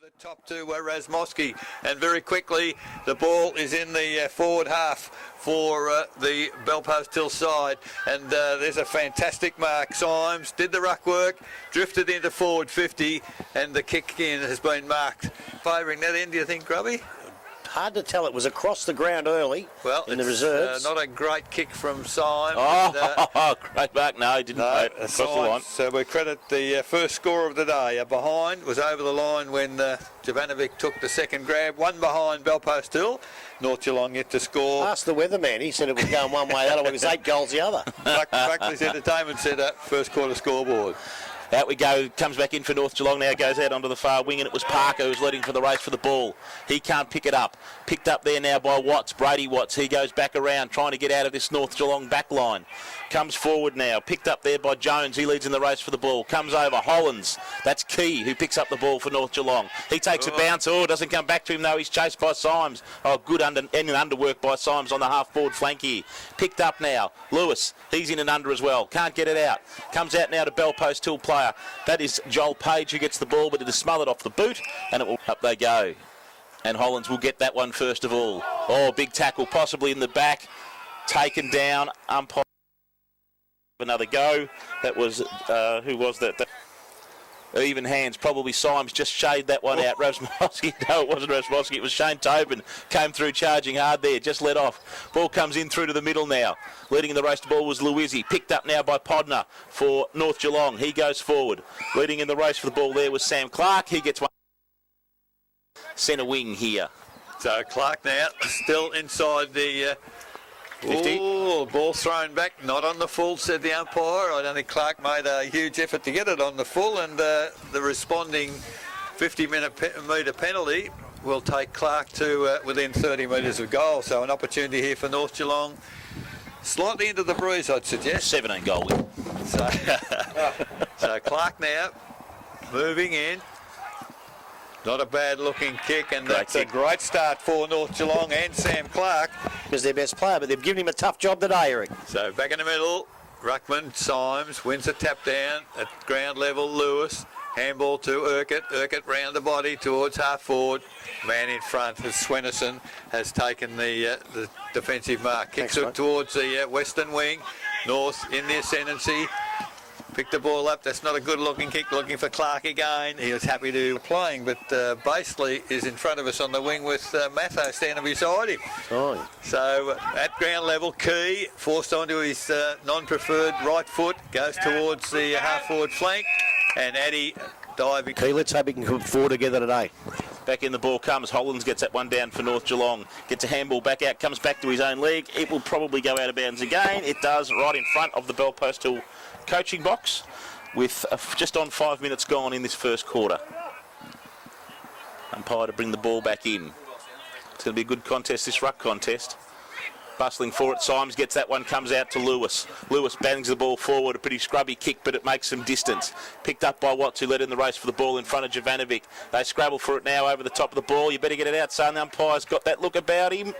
The top to Razmowski, and very quickly the ball is in the forward half for the Belpost Hill side, and there's a fantastic mark. Symes did the ruck work, drifted into forward 50, and the kick in has been marked. Favouring that end, do you think, Grubby? Hard to tell. It was across the ground early. Well, in the reserves. Not a great kick from Symes. Great back. No, he didn't cross the line. So we credit the first score of the day. A behind was over the line when Jovanovic took the second grab. One behind Belpost Hill. North Geelong yet to score. Ask the weatherman. He said it was going one way, the other way. It was 8 goals the other. Buckley's Entertainment Centre, first quarter scoreboard. Out we go, comes back in for North Geelong now, goes out onto the far wing, and it was Parker who's leading for the race for the ball. He can't pick it up. Picked up there now by Watts, Brady Watts. He goes back around, trying to get out of this North Geelong back line. Comes forward now, picked up there by Jones. He leads in the race for the ball. Comes over, Hollands. That's Key, who picks up the ball for North Geelong. He takes a bounce. Doesn't come back to him though. He's chased by Symes. Good underwork by Symes on the half-forward flank here. Picked up now. Lewis, he's in and under as well. Can't get it out. Comes out now to Belpost Hill player. That is Joel Page who gets the ball, but it is smothered off the boot, and it will up they go. And Hollands will get that one first of all. Big tackle, possibly in the back. Taken down. Umpire. Another go. That was, who was that? Even hands, probably Symes just shaded that one out. Razmowski, no, it wasn't Razmowski, it was Shane Tobin. Came through charging hard there, just let off. Ball comes in through to the middle now. Leading in the race to ball was Luizzi. Picked up now by Podner for North Geelong. He goes forward. Leading in the race for the ball there was Sam Clark. He gets one. Centre wing here. So Clark now still inside the 50. Ball thrown back, not on the full, said the umpire. I don't think Clark made a huge effort to get it on the full, and the responding 50-metre penalty will take Clark to within 30 metres of goal. So an opportunity here for North Geelong. Slightly into the breeze, I'd suggest. 17 goal win. So Clark now moving in. Not a bad looking kick, and that's a great start for North Geelong and Sam Clark. He was their best player, but they've given him a tough job today, Eric. So back in the middle, Ruckman, Symes, wins a tap down at ground level. Lewis, handball to Urquhart. Urquhart round the body towards half forward. Man in front, as Swenison has taken the defensive mark. Kicks it towards the western wing. North in the ascendancy. Picked the ball up. That's not a good looking kick. Looking for Clark again. He was happy to playing, but Baseley is in front of us on the wing with Matho standing beside him. So at ground level, Key forced onto his non-preferred right foot, goes towards the half-forward flank, and Addy diving. Key, let's hope he can come forward together today. Back in the ball comes. Hollands gets that one down for North Geelong. Gets a handball back out, comes back to his own leg. It will probably go out of bounds again. It does, right in front of the Belpost Hill coaching box, with just on 5 minutes gone in this first quarter. Umpire to bring the ball back in. It's going to be a good contest, this ruck contest. Bustling for it. Symes gets that one, comes out to Lewis. Lewis bangs the ball forward, a pretty scrubby kick, but it makes some distance. Picked up by Watts, who led in the race for the ball in front of Jovanovic. They scrabble for it now over the top of the ball. You better get it out, son. The umpire's got that look about him.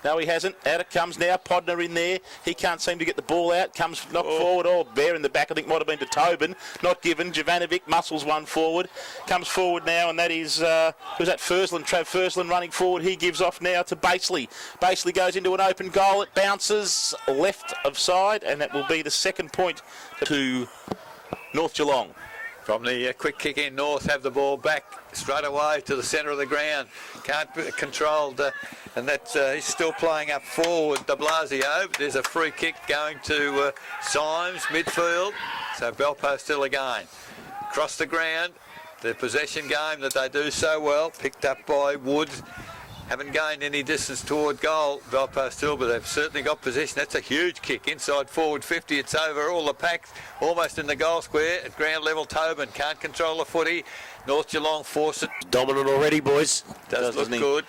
No, he hasn't. Out it comes now. Podner in there. He can't seem to get the ball out. Comes knocked forward. Bear in the back, I think, might have been to Tobin. Not given. Jovanovic muscles one forward. Comes forward now, and that is, who's that? Fursland. Trav Fursland running forward. He gives off now to Baseley. Baseley goes into an open goal. It bounces left of side, and that will be the second point to North Geelong. From the quick kick in, North have the ball back straight away to the centre of the ground. Can't be controlled, and that's he's still playing up forward, de Blasio. There's a free kick going to Symes, midfield. So Belpost Hill again. Across the ground, the possession game that they do so well, picked up by Woods. Haven't gained any distance toward goal, Belpost Hill, but they've certainly got possession. That's a huge kick inside forward 50. It's over all the packs, almost in the goal square at ground level. Tobin can't control the footy. North Geelong force it. Dominant already, boys. Does look good.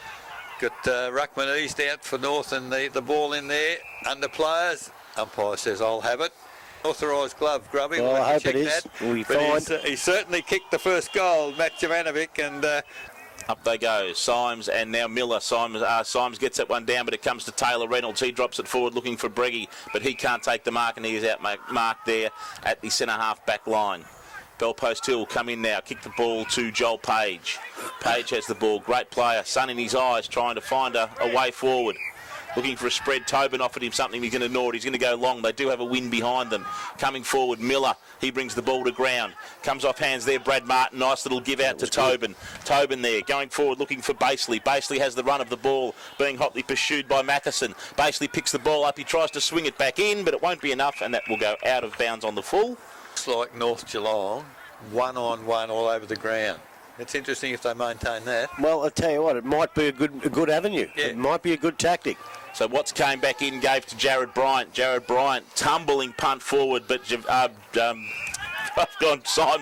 Got Ruckman eased out for North, and the ball in there. Under players. Umpire says, I'll have it. Authorised glove, Grubby. Well, I hope it is. We'll but he certainly kicked the first goal, Matt Jovanovic, and up they go. Symes and now Miller. Symes gets that one down, but it comes to Taylor Reynolds. He drops it forward looking for Breggy, but he can't take the mark, and he is out marked there at the centre half back line. Bell Post Hill come in now, kick the ball to Joel Page. Page has the ball, great player, sun in his eyes, trying to find a way forward. Looking for a spread. Tobin offered him something. He's going to ignore it. He's going to go long. They do have a win behind them. Coming forward, Miller. He brings the ball to ground. Comes off hands there. Brad Martin. Nice little give out to Tobin. Tobin there. Going forward, looking for Baseley. Baseley has the run of the ball, being hotly pursued by Matheson. Baseley picks the ball up. He tries to swing it back in, but it won't be enough, and that will go out of bounds on the full. Looks like North Geelong, one-on-one all over the ground. It's interesting if they maintain that. Well, I'll tell you what, it might be a good avenue. Yeah. It might be a good tactic. So Watts came back in, gave to Jared Bryant. Jared Bryant tumbling punt forward, but Symes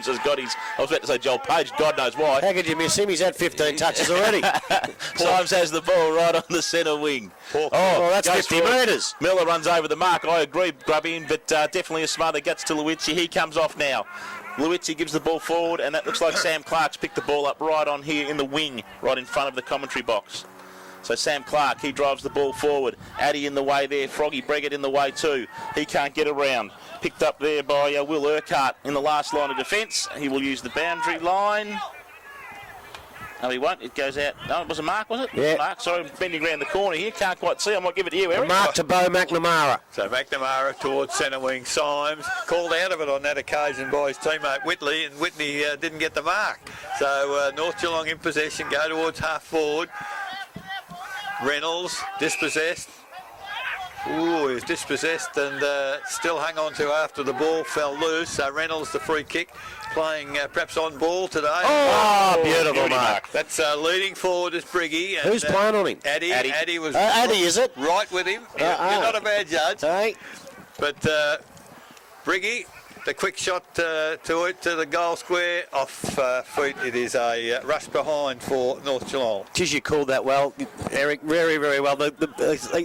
has got his... I was about to say Joel Page, God knows why. How could you miss him? He's had 15 touches already. Symes has the ball right on the centre wing. Well, that's 50 metres. Miller runs over the mark. I agree, Grubby, but definitely a smother guts to Luizzi. He comes off now. Luizzi gives the ball forward, and that looks like Sam Clark's picked the ball up right on here in the wing, right in front of the commentary box. So Sam Clark, he drives the ball forward. Addy in the way there. Froggy Breggett in the way too. He can't get around. Picked up there by Will Urquhart in the last line of defence. He will use the boundary line. No, he won't. It goes out. No, it was a mark, was it? Yeah. Mark, sorry, bending around the corner here. Can't quite see. I might give it to you, Eric. Mark to Bo McNamara. So McNamara towards centre wing. Symes called out of it on that occasion by his teammate Whitley, and Whitney didn't get the mark. So North Geelong in possession, go towards half forward. Reynolds dispossessed. Ooh, he's dispossessed and still hung on to after the ball fell loose. So Reynolds, the free kick, playing perhaps on ball today. Oh, beautiful mark. That's leading forward is Briggy. And, Who's playing on him? Addy. Addy. Addy was Addy, is it? right with him. You're not a bad judge. Hey. But Briggy, the quick shot to the goal square off feet. It is a rush behind for North Geelong. Geez, you called that well, Eric. Very, very well.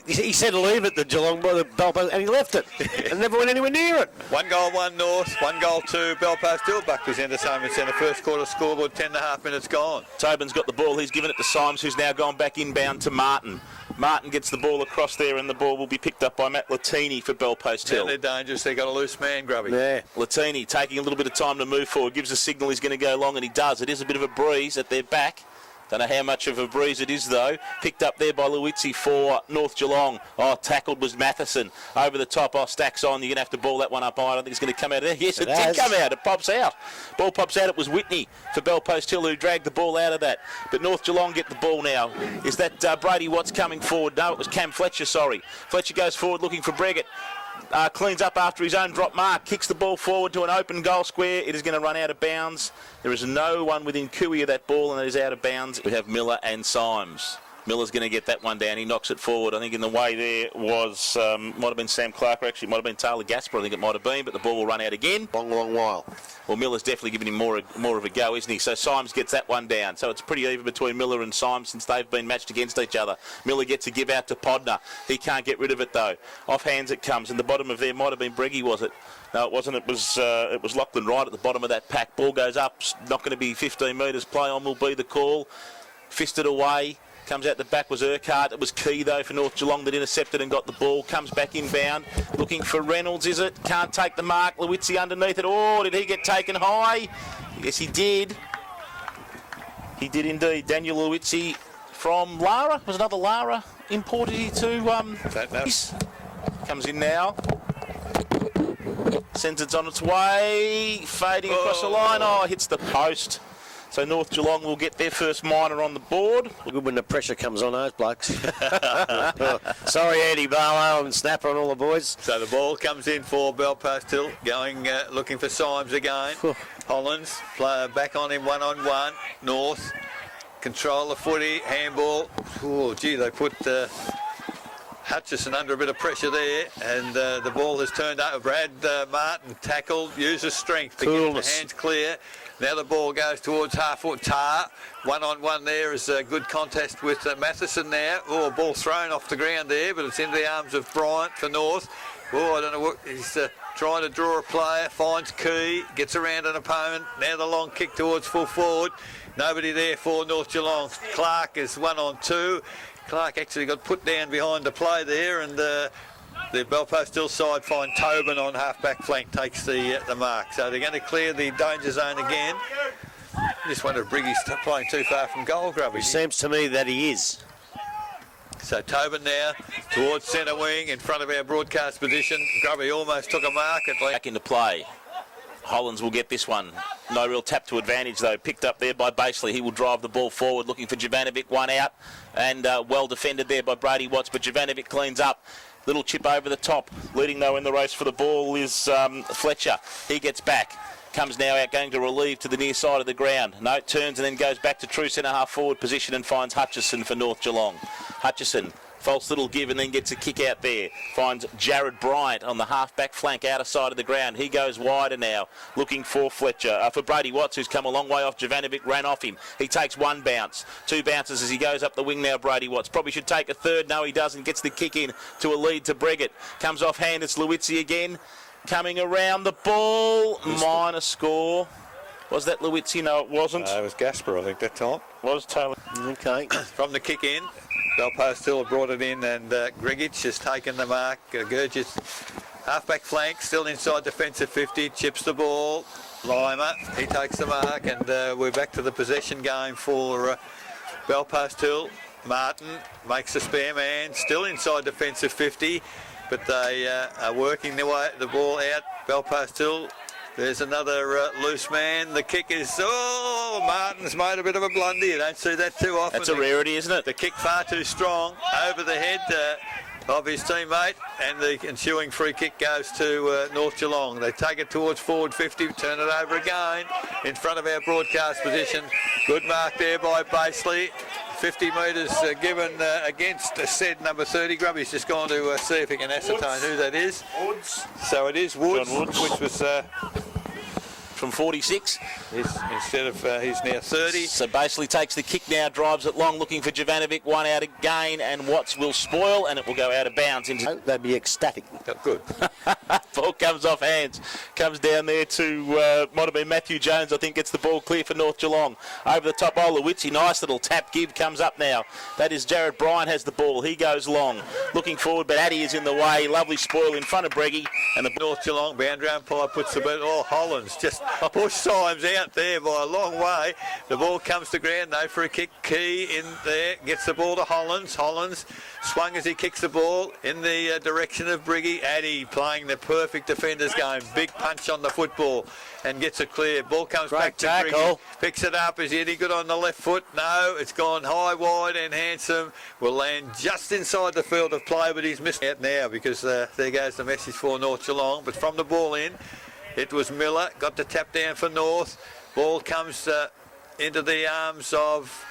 He said leave it, the Geelong by the Bell Post, and he left it and never went anywhere near it. 1 goal, 1 North, 1 goal, 2 Bell Post Hill. Buck presenters home and centre. First quarter scoreboard, 10.5 minutes gone. Tobin's got the ball. He's given it to Symes, who's now gone back inbound to Martin. Martin gets the ball across there, and the ball will be picked up by Matt Latini for Bell Post Hill. They're dangerous. They've got a loose man, Grubby. Yeah. Latini taking a little bit of time to move forward, gives a signal he's going to go long, and he does. It is a bit of a breeze at their back. Don't know how much of a breeze it is, though. Picked up there by Luizzi for North Geelong. Oh, tackled was Matheson. Over the top. Oh, Stacks on. You're going to have to ball that one up high. I don't think it's going to come out of there. Yes, it did come out. It pops out. Ball pops out. It was Whitney for Bell Post Hill who dragged the ball out of that. But North Geelong get the ball now. Is that Brady Watts coming forward? No, it was Cam Fletcher, sorry. Fletcher goes forward looking for Breggett. Cleans up after his own drop mark, kicks the ball forward to an open goal square. It is going to run out of bounds. There is no one within cooey of that ball, and it is out of bounds. We have Miller and Symes. Miller's going to get that one down. He knocks it forward. I think in the way there was, might have been Sam Clark, or actually it might have been Taylor Gasper, I think it might have been, but the ball will run out again. Long while. Well, Miller's definitely giving him more of a go, isn't he? So Symes gets that one down. So it's pretty even between Miller and Symes since they've been matched against each other. Miller gets a give out to Podner. He can't get rid of it, though. Off hands it comes, and the bottom of there might have been Breggy, was it? No, it wasn't. It was Lachlan Wright at the bottom of that pack. Ball goes up. Not going to be 15 metres. Play on will be the call. Fisted away. Comes out the back was Urquhart. It was key, though, for North Geelong that intercepted and got the ball. Comes back inbound. Looking for Reynolds, is it? Can't take the mark. Luizzi underneath it. Oh, did he get taken high? Yes, he did. He did indeed. Daniel Luizzi from Lara. Was another Lara imported here to... Comes in now. Sends it on its way. Fading across the line. Oh, hits the post. So North Geelong will get their first minor on the board. Good when the pressure comes on those blokes. Sorry, Andy Barlow and Snapper and all the boys. So the ball comes in for Bell Post Hill, going looking for Symes again. Hollands back on him 1-on-1. North control the footy, handball. Oh, gee, they put Hutchison under a bit of pressure there, and the ball has turned over. Brad Martin tackled, uses strength to get the hands clear. Now the ball goes towards half-foot. Tar, 1-on-1 there is a good contest with Matheson now. Oh, ball thrown off the ground there, but it's into the arms of Bryant for North. Oh, I don't know what, he's trying to draw a player, finds Key, gets around an opponent. Now the long kick towards full forward. Nobody there for North Geelong. Clark is 1-on-2. Clark actually got put down behind the play there, and the Belfast Hill side find Tobin on half-back flank takes the mark. So they're going to clear the danger zone again. Just wonder if Briggy's playing too far from goal, Grubby. It seems to me that he is. So Tobin now towards centre wing in front of our broadcast position. Grubby almost took a mark at Back into play. Hollands will get this one. No real tap to advantage though. Picked up there by Baseley. He will drive the ball forward looking for Jovanovic. One out and well defended there by Brady Watts, but Jovanovic cleans up. Little chip over the top. Leading though in the race for the ball is Fletcher. He gets back. Comes now out going to relieve to the near side of the ground. No, turns and then goes back to true centre half forward position and finds Hutchison for North Geelong. Hutchison, false little give and then gets a kick out there. Finds Jared Bryant on the half-back flank outer side of the ground. He goes wider now, looking for Fletcher. For Brady Watts, who's come a long way off. Jovanovic ran off him. He takes one bounce. Two bounces as he goes up the wing now, Brady Watts. Probably should take a third. No, he doesn't. Gets the kick in to a lead to Breggett. Comes off hand. It's Lewitzi again. Coming around the ball. Minor score. Was that Lewitzi? No, it wasn't. it was Gasper, I think, that time. Was Taylor. Okay. From the kick in, Belfast Hill have brought it in and Grigic has taken the mark. Gurgis, half-back flank, still inside defensive 50, chips the ball. Lima, he takes the mark and we're back to the possession game for Belfast Hill. Martin makes a spare man, still inside defensive 50, but they are working the ball out. Belfast Hill, there's another loose man. The kick is, Martin's made a bit of a blunder. You don't see that too often. That's a rarity, isn't it? The kick far too strong over the head of his teammate, and the ensuing free kick goes to North Geelong. They take it towards forward 50, turn it over again in front of our broadcast position. Good mark there by Baseley. 50 metres given against said number 30. Grubby's just gone to see if he can ascertain who that is. Woods. So it is Woods, John Woods. which was From 46. instead of he's now 30. So basically takes the kick now, drives it long, looking for Jovanovic. One out again, and Watts will spoil, and it will go out of bounds into. They'd be ecstatic. Good. Ball comes off hands, comes down there to might have been Matthew Jones. I think gets the ball clear for North Geelong. Over the top, Lewitzi, nice little tap give comes up now. That is Jared Bryant has the ball. He goes long, looking forward, but Addy is in the way. Lovely spoil in front of Breggy, and the North Geelong boundary umpire puts the ball. Hollands just pushed Symes out there by a long way. The ball comes to ground. No free kick. Key in there gets the ball to Hollands. Hollands swung as he kicks the ball in the direction of Briggy. Addy playing the perfect defender's game. Big punch on the football and gets it clear. Ball comes back to Briggy. Picks it up. Is Eddie good on the left foot? No, it's gone high, wide and handsome. Will land just inside the field of play, but he's missed out now because there goes the message for North Geelong. But from the ball in, it was Miller. Got the tap down for North. Ball comes into the arms of,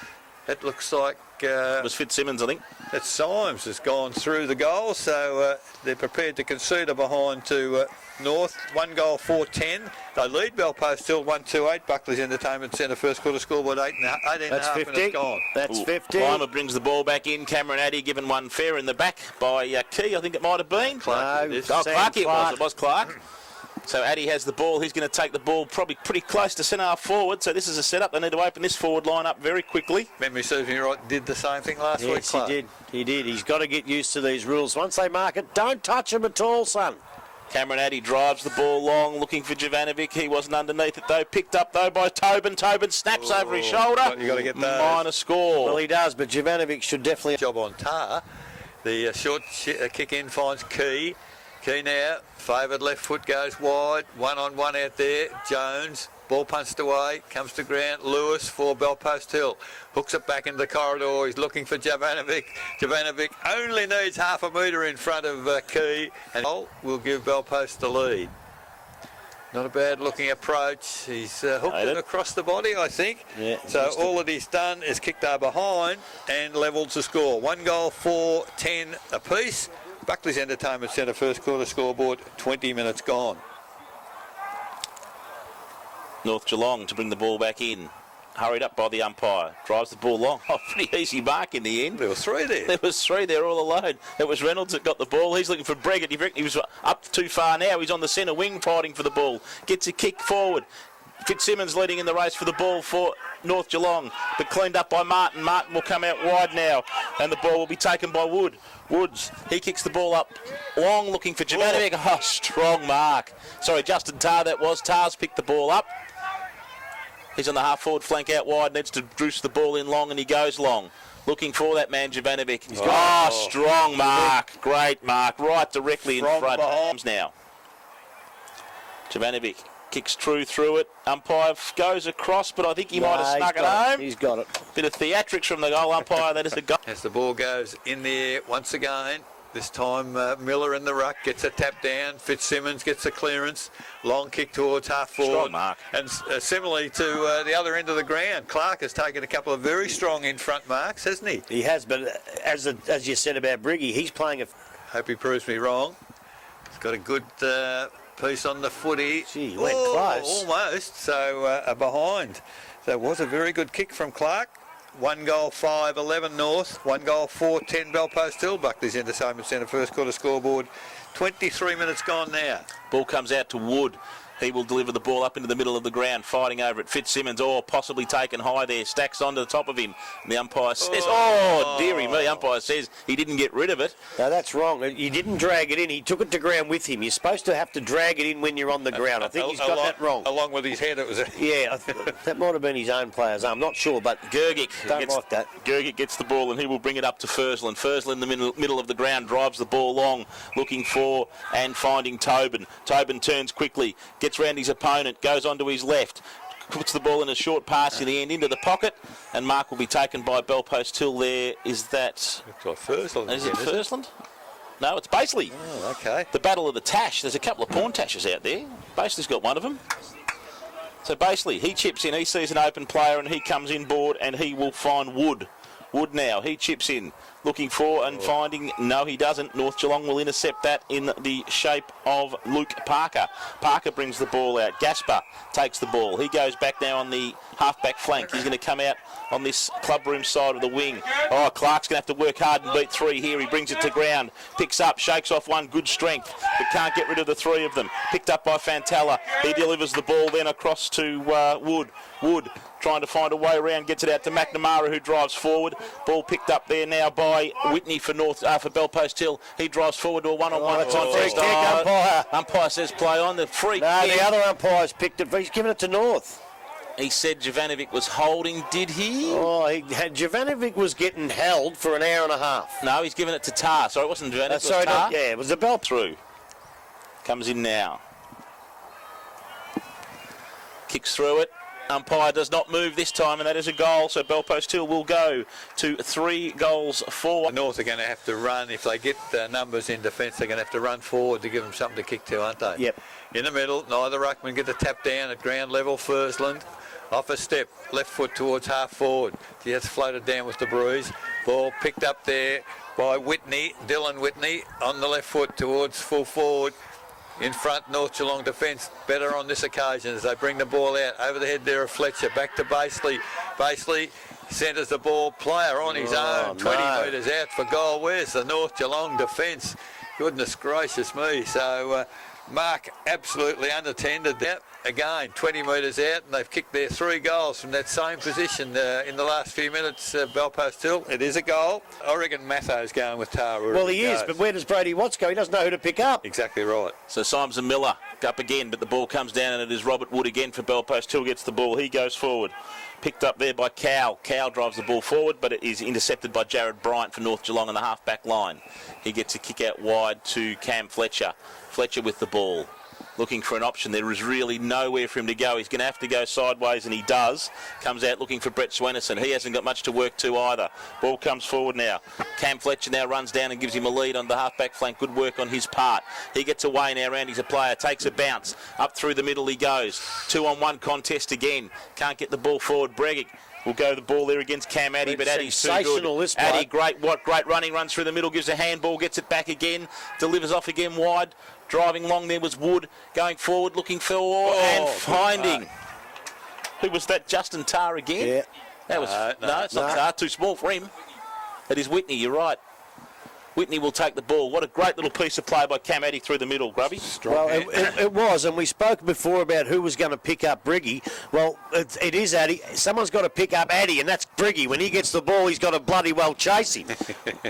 it looks like... it was Fitzsimmons, I think. That Symes has gone through the goal, so they're prepared to concede a behind to North. 1 goal, 4-10. They lead Belfast Hill 1-2-8. Buckley's Entertainment Centre first quarter scoreboard 18.5 minutes gone. That's 50. Lima brings the ball back in. Cameron Addy given one fair in the back by Key, I think it might have been. Clark, Clark it was. It was Clark. So Addy has the ball. He's going to take the ball probably pretty close to centre half forward. So this is a setup. They need to open this forward line up very quickly. Memory serves me right, did the same thing last week. Yes, he did. He's got to get used to these rules. Once they mark it, don't touch him at all, son. Cameron Addy drives the ball long, looking for Jovanovic. He wasn't underneath it, though. Picked up, though, by Tobin. Tobin snaps over his shoulder. You got to get those. Minor score. Well, he does, but Jovanovic should definitely... Job on tar. The short kick in finds Key. Key now, favoured left foot goes wide. 1-on-1 out there. Jones. Ball punched away. Comes to ground. Lewis for Belfast Hill. Hooks it back into the corridor. He's looking for Jovanovic. Jovanovic only needs half a metre in front of Key. And will give Belfast the lead. Not a bad looking approach. He's hooked it across the body, I think. Yeah, so all that he's done is kicked her behind and levelled the score. 1 goal, 4-10 apiece. Buckley's Entertainment Centre first quarter scoreboard, 20 minutes gone. North Geelong to bring the ball back in. Hurried up by the umpire. Drives the ball long. Pretty easy mark in the end. There were 3 there. There was 3 there all alone. It was Reynolds that got the ball. He's looking for Breggett. He was up too far now. He's on the centre wing fighting for the ball. Gets a kick forward. Fitzsimmons leading in the race for the ball for North Geelong, but cleaned up by Martin. Martin will come out wide now, and the ball will be taken by Woods. He kicks the ball up long, looking for Jovanovic. Oh, strong mark. Sorry, Justin Tarr that was. Tarr's picked the ball up. He's on the half-forward flank out wide, needs to juice the ball in long, and he goes long. Looking for that man, Jovanovic. Strong mark. Great mark. Right directly in front. Now. Jovanovic kicks through it. Umpire goes across, but I think he might have snuck it home. He's got it. Bit of theatrics from the goal umpire. That is a goal. As the ball goes in there once again, this time Miller in the ruck gets a tap down. Fitzsimmons gets a clearance. Long kick towards half forward. Strong mark. And similarly to the other end of the ground, Clark has taken a couple of very strong in front marks, hasn't he? He has, but as you said about Briggy, he's playing a... Hope he proves me wrong. He's got a good piece on the footy. Gee, he went close. Almost. So a behind. So it was a very good kick from Clark. 1 goal 5-11 North, 1 goal 4-10 Belpost Hill. Buckley's entertainment centre first quarter scoreboard. 23 minutes gone now. Ball comes out to Wood. He will deliver the ball up into the middle of the ground, fighting over it. Fitzsimmons, possibly taken high there, stacks onto the top of him. And the umpire says, dearie me, umpire says he didn't get rid of it. No, that's wrong. He didn't drag it in. He took it to ground with him. You're supposed to have to drag it in when you're on the ground. I think he's got that wrong. Along with his head, it was Yeah, that might have been his own player's arm. Not sure, but Gergic like that. Gergic gets the ball and he will bring it up to Fursland. Fursland in the middle of the ground drives the ball long, looking for and finding Tobin. Tobin turns quickly, gets round his opponent, goes onto his left, puts the ball in a short pass in the end into the pocket, and mark will be taken by Belpost Hill there. Is that... Looks like Fursland. Is it Fursland? No, it's Basely. Oh, okay. The Battle of the Tash. There's a couple of pawn tashes out there. Basely's got one of them. So Basely, he chips in, he sees an open player and he comes in board and he will find Wood. Wood now, he chips in, looking for and finding, no he doesn't. North Geelong will intercept that in the shape of Luke Parker. Parker brings the ball out. Gaspar takes the ball. He goes back now on the half-back flank. He's going to come out on this club room side of the wing. Clark's going to have to work hard and beat 3 here. He brings it to ground, picks up, shakes off one, good strength, but can't get rid of the 3 of them. Picked up by Fantella. He delivers the ball then across to Wood. Wood trying to find a way around, gets it out to McNamara, who drives forward. Ball picked up there now by Whitney for Belpost Hill. He drives forward to a one-on-one contest. Umpire says play on. The free No, kick. the other umpire's picked it, but he's given it to North. He said Jovanovic was holding, did he? Jovanovic was getting held for an hour and a half. No, he's given it to Tarr. Sorry, it wasn't Jovanovic, it was Tarr. It was a bell Through. Comes in now. Kicks through it. Umpire does not move this time, and that is a goal. So Belpost Hill will go to 3 goals for. North are going to have to run. If they get numbers in defence, they're going to have to run forward to give them something to kick to, aren't they? Yep. In the middle, neither ruckman get the tap down at ground level. Fursland off a step, left foot towards half forward. He has floated down with the breeze. Ball picked up there by Whitney, Dylan Whitney, on the left foot towards full forward. In front, North Geelong defence better on this occasion as they bring the ball out. Over the head there of Fletcher. Back to Basely. Basely centres the ball. Player on his own. 20 metres out for goal. Where's the North Geelong defence? Goodness gracious me. So Mark absolutely unattended that. Again, 20 metres out, and they've kicked their 3 goals from that same position in the last few minutes. Belpost Hill, it is a goal. I reckon Matho's going with Tara. Well, he is, but where does Brady Watts go? He doesn't know who to pick up. Exactly right. So Symes and Miller up again, but the ball comes down, and it is Robert Wood again for Belpost Hill. Gets the ball, he goes forward. Picked up there by Cow. Cow drives the ball forward, but it is intercepted by Jared Bryant for North Geelong on the half-back line. He gets a kick out wide to Cam Fletcher. Fletcher with the ball. Looking for an option. There is really nowhere for him to go. He's going to have to go sideways, and he does. Comes out looking for Brett Swenison. He hasn't got much to work to either. Ball comes forward now. Cam Fletcher now runs down and gives him a lead on the half-back flank. Good work on his part. He gets away now. Randy's a player. Takes a bounce. Up through the middle he goes. 2-on-1 contest again. Can't get the ball forward. Bregic will go the ball there against Cam Addy, but Addy's too good. Addy, great running, runs through the middle, gives a handball, gets it back again, delivers off again wide. Driving long there was Wood, going forward, looking for and finding. Who was that? Justin Tarr again? Yeah. That was no, it's not Tarr. Too small for him. It is Whitney. You're right. Whitney will take the ball. What a great little piece of play by Cam Addy through the middle, Grubby. Well, it was, and we spoke before about who was going to pick up Briggy. Well, it is Addy. Someone's got to pick up Addy, and that's Briggy. When he gets the ball, he's got to bloody well chase him.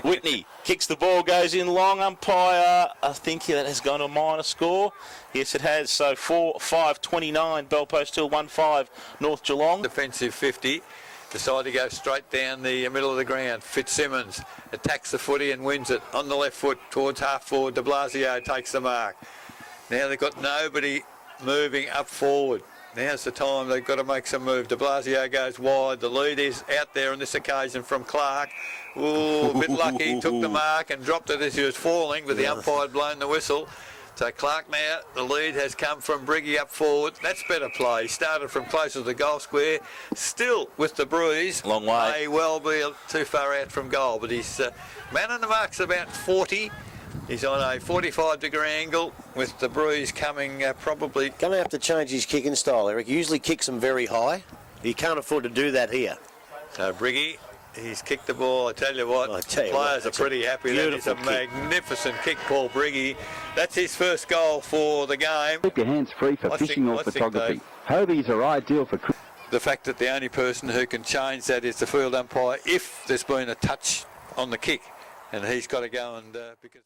Whitney kicks the ball, goes in long. Umpire, I think that has gone to a minor score. Yes, it has. So 4-5-29, Bellpost Hill 1-5, North Geelong. Defensive 50. Decide to go straight down the middle of the ground. Fitzsimmons attacks the footy and wins it on the left foot towards half forward. De Blasio takes the mark. Now they've got nobody moving up forward. Now's the time they've got to make some move. De Blasio goes wide. The lead is out there on this occasion from Clark. Ooh, a bit lucky. Took the mark and dropped it as he was falling, but the umpire had blown the whistle. So Clark now, the lead has come from Briggy up forward. That's better play. Started from closer to the goal square. Still with the bruise. Long way. May well be too far out from goal, but he's man on the mark's about 40. He's on a 45-degree angle with the bruise coming probably. Going to have to change his kicking style, Eric. He usually kicks them very high. He can't afford to do that here. So Briggy, he's kicked the ball. I tell you what, the players are pretty happy. That is a magnificent kick, Paul Briggy. That's his first goal for the game. Keep your hands free for fishing or photography. Hobies are ideal for... The fact that the only person who can change that is the field umpire if there's been a touch on the kick. And he's got to go and... because